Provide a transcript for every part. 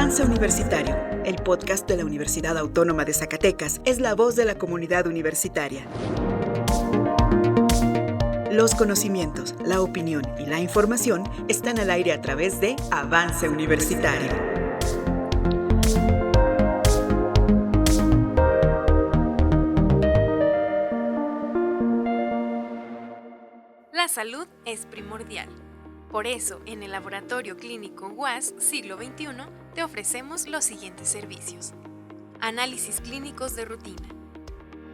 Avance Universitario, el podcast de la Universidad Autónoma de Zacatecas, es la voz de la comunidad universitaria. Los conocimientos, la opinión y la información están al aire a través de Avance Universitario. La salud es primordial. Por eso, en el Laboratorio Clínico UAS Siglo XXI te ofrecemos los siguientes servicios: análisis clínicos de rutina,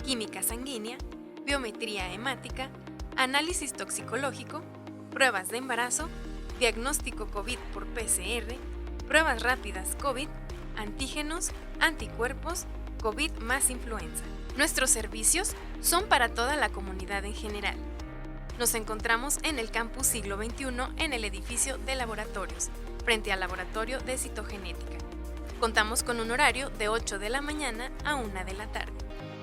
química sanguínea, biometría hemática, análisis toxicológico, pruebas de embarazo, diagnóstico COVID por PCR, pruebas rápidas COVID, antígenos, anticuerpos, COVID más influenza. Nuestros servicios son para toda la comunidad en general. Nos encontramos en el campus Siglo XXI en el edificio de laboratorios, frente al laboratorio de citogenética. Contamos con un horario de 8 de la mañana a 1 de la tarde.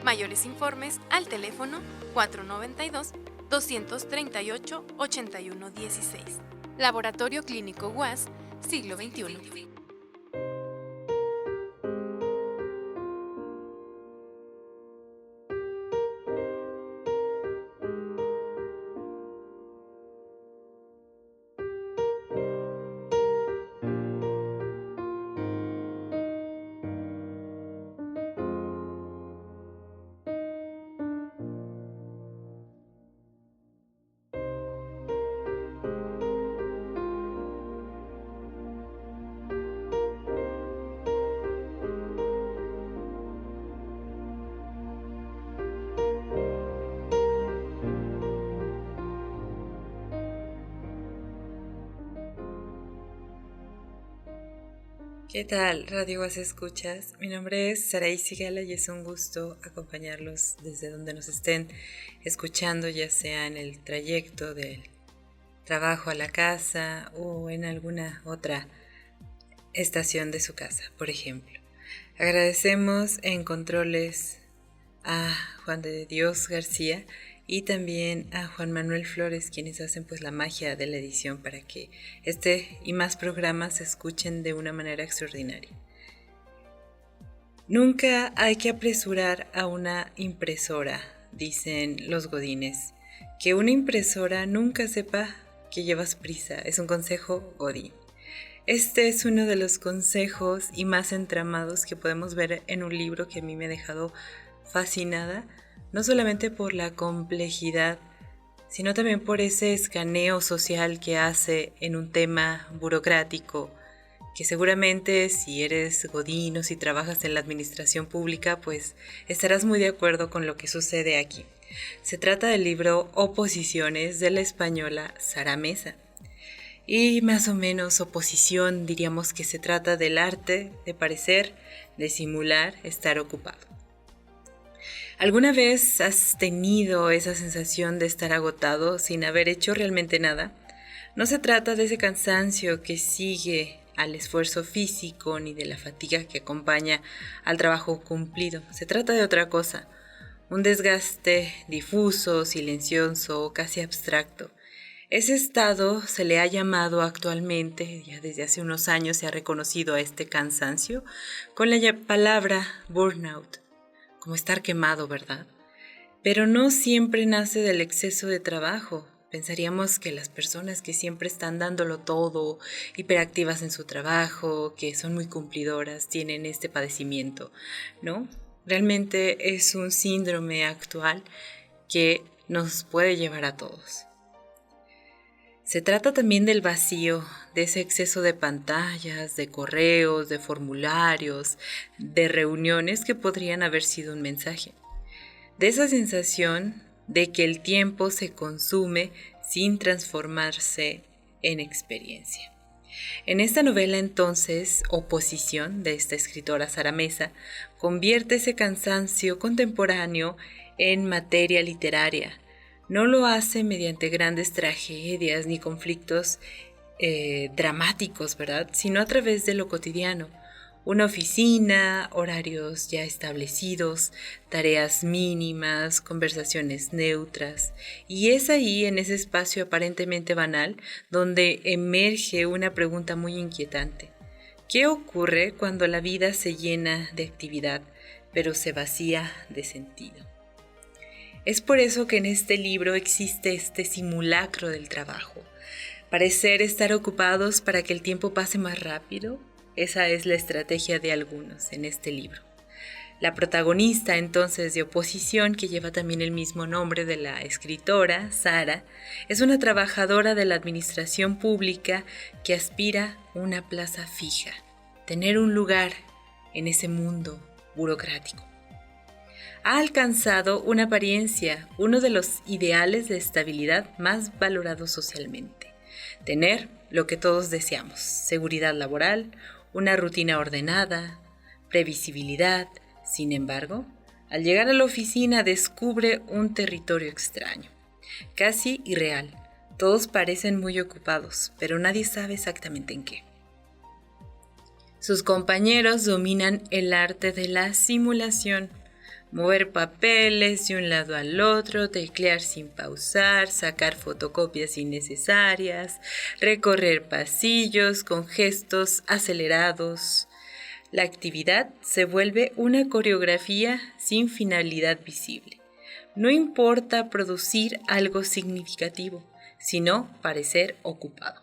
Mayores informes al teléfono 492-238-8116. Laboratorio Clínico UAS Siglo XXI. ¿Qué tal, Radio UAS Escuchas? Mi nombre es Saraí Sigala y es un gusto acompañarlos desde donde nos estén escuchando, ya sea en el trayecto del trabajo a la casa o en alguna otra estación de su casa, por ejemplo. Agradecemos en controles a Juan de Dios García y también a Juan Manuel Flores, quienes hacen pues la magia de la edición para que este y más programas se escuchen de una manera extraordinaria. Nunca hay que apresurar a una impresora, dicen los godines. Que una impresora nunca sepa que llevas prisa, es un consejo godín. Este es uno de los consejos y más entramados que podemos ver en un libro que a mí me ha dejado fascinada, no solamente por la complejidad, sino también por ese escaneo social que hace en un tema burocrático, que seguramente si eres godín o si trabajas en la administración pública, pues estarás muy de acuerdo con lo que sucede aquí. Se trata del libro Oposiciones de la española Sara Mesa. Y más o menos oposición diríamos que se trata del arte de parecer, de simular estar ocupado. ¿Alguna vez has tenido esa sensación de estar agotado sin haber hecho realmente nada? No se trata de ese cansancio que sigue al esfuerzo físico ni de la fatiga que acompaña al trabajo cumplido. Se trata de otra cosa, un desgaste difuso, silencioso, casi abstracto. Ese estado se le ha llamado actualmente, ya desde hace unos años se ha reconocido a este cansancio con la palabra burnout. Como estar quemado, ¿verdad? Pero no siempre nace del exceso de trabajo. Pensaríamos que las personas que siempre están dándolo todo, hiperactivas en su trabajo, que son muy cumplidoras, tienen este padecimiento, ¿no? Realmente es un síndrome actual que nos puede llevar a todos. Se trata también del vacío, de ese exceso de pantallas, de correos, de formularios, de reuniones que podrían haber sido un mensaje. De esa sensación de que el tiempo se consume sin transformarse en experiencia. En esta novela entonces, Oposición, de esta escritora Sara Mesa, convierte ese cansancio contemporáneo en materia literaria. No lo hace mediante grandes tragedias ni conflictos dramáticos, ¿verdad? Sino a través de lo cotidiano. Una oficina, horarios ya establecidos, tareas mínimas, conversaciones neutras. Y es ahí, en ese espacio aparentemente banal, donde emerge una pregunta muy inquietante. ¿Qué ocurre cuando la vida se llena de actividad, pero se vacía de sentido? Es por eso que en este libro existe este simulacro del trabajo. Parecer estar ocupados para que el tiempo pase más rápido, esa es la estrategia de algunos en este libro. La protagonista entonces de Oposición, que lleva también el mismo nombre de la escritora, Sara, es una trabajadora de la administración pública que aspira a una plaza fija, tener un lugar en ese mundo burocrático. Ha alcanzado una apariencia, uno de los ideales de estabilidad más valorados socialmente. Tener lo que todos deseamos: seguridad laboral, una rutina ordenada, previsibilidad. Sin embargo, al llegar a la oficina descubre un territorio extraño, casi irreal. Todos parecen muy ocupados, pero nadie sabe exactamente en qué. Sus compañeros dominan el arte de la simulación: mover papeles de un lado al otro, teclear sin pausar, sacar fotocopias innecesarias, recorrer pasillos con gestos acelerados. La actividad se vuelve una coreografía sin finalidad visible. No importa producir algo significativo, sino parecer ocupado.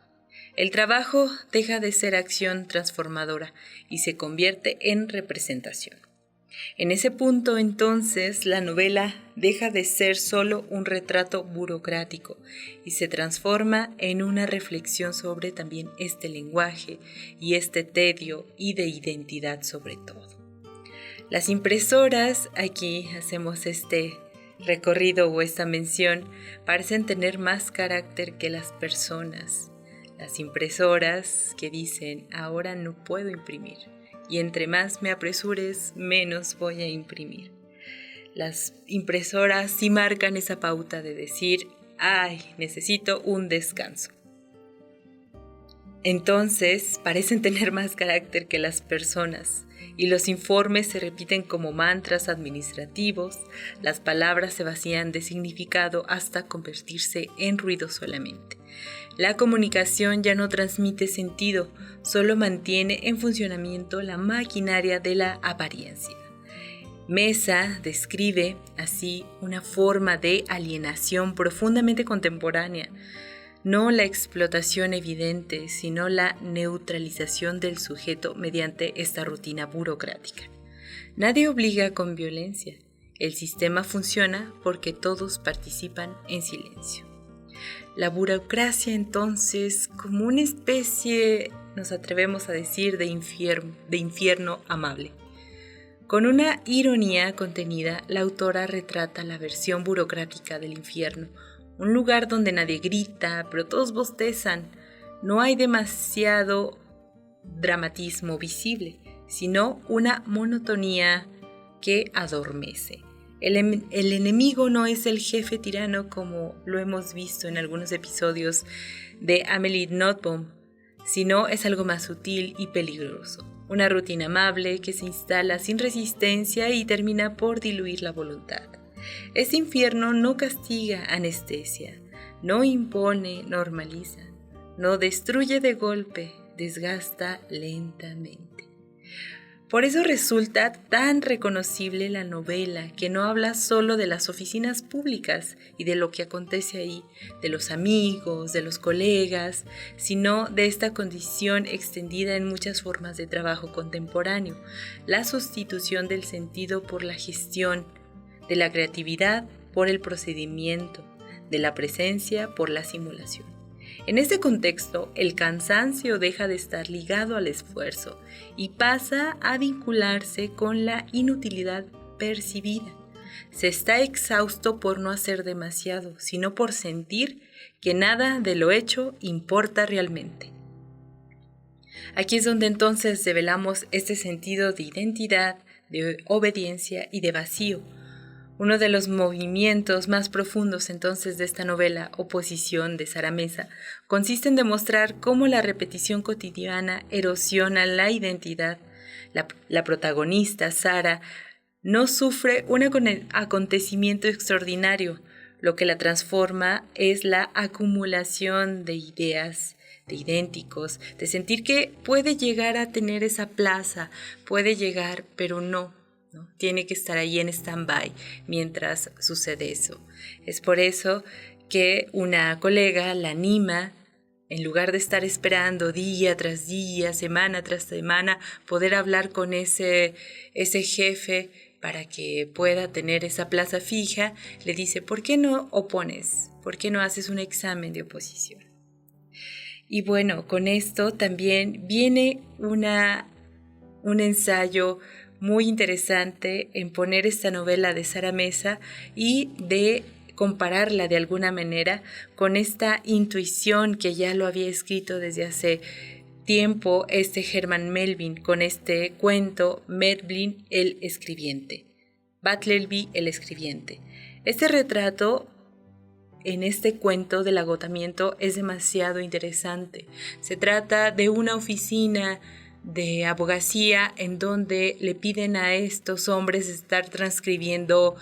El trabajo deja de ser acción transformadora y se convierte en representación. En ese punto, entonces, la novela deja de ser solo un retrato burocrático y se transforma en una reflexión sobre también este lenguaje y este tedio y de identidad sobre todo. Las impresoras, aquí hacemos este recorrido o esta mención, parecen tener más carácter que las personas. Las impresoras que dicen: ahora no puedo imprimir. Y entre más me apresures, menos voy a imprimir. Las impresoras sí marcan esa pauta de decir: ¡ay, necesito un descanso! Entonces, parecen tener más carácter que las personas, y los informes se repiten como mantras administrativos, las palabras se vacían de significado hasta convertirse en ruido solamente. La comunicación ya no transmite sentido, solo mantiene en funcionamiento la maquinaria de la apariencia. Mesa describe así una forma de alienación profundamente contemporánea, no la explotación evidente, sino la neutralización del sujeto mediante esta rutina burocrática. Nadie obliga con violencia. El sistema funciona porque todos participan en silencio. La burocracia, entonces, como una especie, nos atrevemos a decir, de infierno amable. Con una ironía contenida, la autora retrata la versión burocrática del infierno, un lugar donde nadie grita, pero todos bostezan. No hay demasiado dramatismo visible, sino una monotonía que adormece. El enemigo no es el jefe tirano como lo hemos visto en algunos episodios de Amelie Nothomb, sino es algo más sutil y peligroso. Una rutina amable que se instala sin resistencia y termina por diluir la voluntad. Este infierno no castiga, anestesia, no impone, normaliza, no destruye de golpe, desgasta lentamente. Por eso resulta tan reconocible la novela, que no habla solo de las oficinas públicas y de lo que acontece ahí, de los amigos, de los colegas, sino de esta condición extendida en muchas formas de trabajo contemporáneo, la sustitución del sentido por la gestión, de la creatividad por el procedimiento, de la presencia por la simulación. En este contexto, el cansancio deja de estar ligado al esfuerzo y pasa a vincularse con la inutilidad percibida. Se está exhausto por no hacer demasiado, sino por sentir que nada de lo hecho importa realmente. Aquí es donde entonces develamos este sentido de identidad, de obediencia y de vacío. Uno de los movimientos más profundos entonces de esta novela, Oposición, de Sara Mesa, consiste en demostrar cómo la repetición cotidiana erosiona la identidad. La protagonista, Sara, no sufre un acontecimiento extraordinario, Lo que la transforma es la acumulación de ideas, de idénticos, de sentir que puede llegar a tener esa plaza, puede llegar, pero no. Tiene que estar ahí en stand-by mientras sucede eso. Es por eso que una colega la anima, en lugar de estar esperando día tras día, semana tras semana, poder hablar con ese jefe para que pueda tener esa plaza fija, le dice, ¿por qué no opones? ¿Por qué no haces un examen de oposición? Y bueno, con esto también viene un ensayo muy interesante en poner esta novela de Sara Mesa y de compararla de alguna manera con esta intuición que ya lo había escrito desde hace tiempo Herman Melville con este cuento Melville el escribiente, Bartleby el escribiente. Este retrato en este cuento del agotamiento es demasiado interesante. Se trata de una oficina de abogacía en donde le piden a estos hombres estar transcribiendo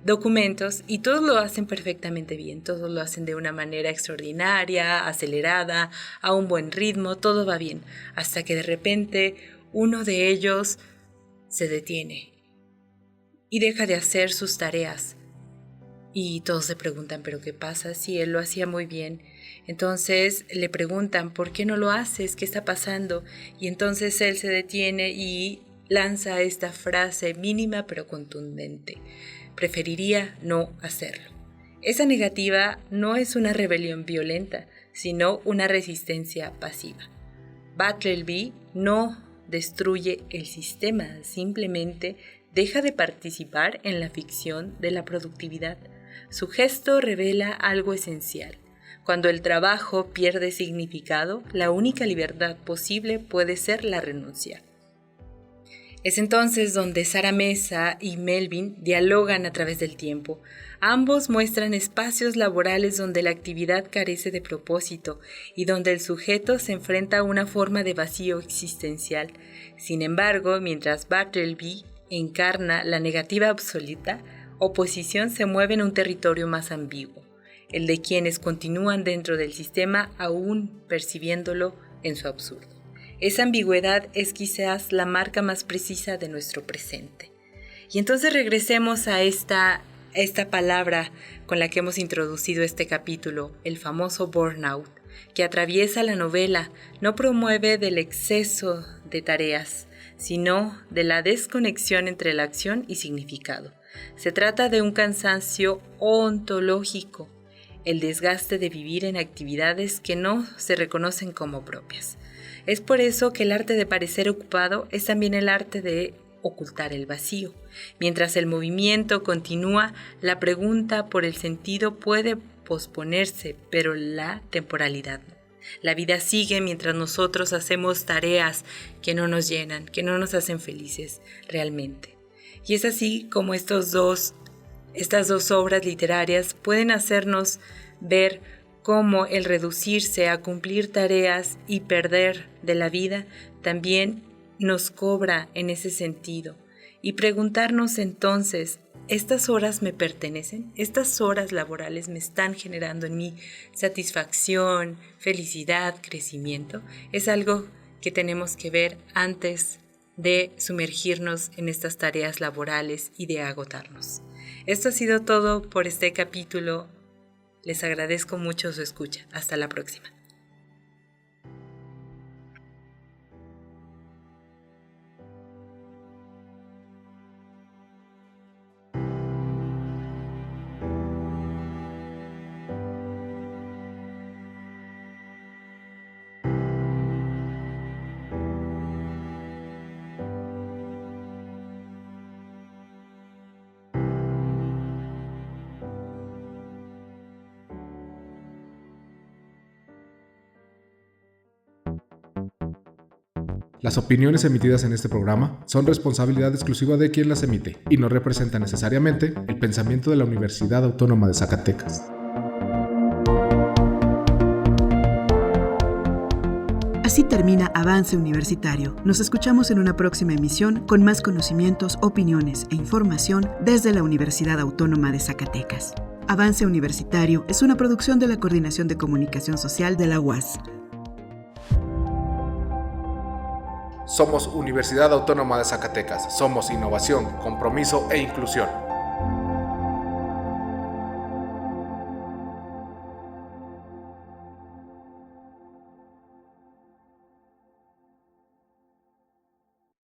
documentos y todos lo hacen perfectamente bien, todos lo hacen de una manera extraordinaria, acelerada, a un buen ritmo, todo va bien, hasta que de repente uno de ellos se detiene y deja de hacer sus tareas y todos se preguntan, ¿pero qué pasa? Si él lo hacía muy bien. Entonces le preguntan, ¿por qué no lo haces? ¿Qué está pasando? Y entonces él se detiene y lanza esta frase mínima pero contundente. Preferiría no hacerlo. Esa negativa no es una rebelión violenta, sino una resistencia pasiva. Bartleby no destruye el sistema, simplemente deja de participar en la ficción de la productividad. Su gesto revela algo esencial. Cuando el trabajo pierde significado, la única libertad posible puede ser la renuncia. Es entonces donde Sara Mesa y Melville dialogan a través del tiempo. Ambos muestran espacios laborales donde la actividad carece de propósito y donde el sujeto se enfrenta a una forma de vacío existencial. Sin embargo, mientras Bartleby encarna la negativa absoluta, oposición se mueve en un territorio más ambiguo, el de quienes continúan dentro del sistema aún percibiéndolo en su absurdo. Esa ambigüedad es quizás la marca más precisa de nuestro presente. Y entonces regresemos a esta palabra con la que hemos introducido este capítulo, el famoso burnout, que atraviesa la novela, no promueve del exceso de tareas, sino de la desconexión entre la acción y significado. Se trata de un cansancio ontológico, el desgaste de vivir en actividades que no se reconocen como propias. Es por eso que el arte de parecer ocupado es también el arte de ocultar el vacío. Mientras el movimiento continúa, la pregunta por el sentido puede posponerse, pero la temporalidad no. La vida sigue mientras nosotros hacemos tareas que no nos llenan, que no nos hacen felices realmente. Y es así como estas dos obras literarias pueden hacernos ver cómo el reducirse a cumplir tareas y perder de la vida también nos cobra en ese sentido. Y preguntarnos entonces, ¿estas horas me pertenecen? ¿Estas horas laborales me están generando en mí satisfacción, felicidad, crecimiento? Es algo que tenemos que ver antes de sumergirnos en estas tareas laborales y de agotarnos. Esto ha sido todo por este capítulo. Les agradezco mucho su escucha. Hasta la próxima. Las opiniones emitidas en este programa son responsabilidad exclusiva de quien las emite y no representan necesariamente el pensamiento de la Universidad Autónoma de Zacatecas. Así termina Avance Universitario. Nos escuchamos en una próxima emisión con más conocimientos, opiniones e información desde la Universidad Autónoma de Zacatecas. Avance Universitario es una producción de la Coordinación de Comunicación Social de la UAS. Somos Universidad Autónoma de Zacatecas. Somos innovación, compromiso e inclusión.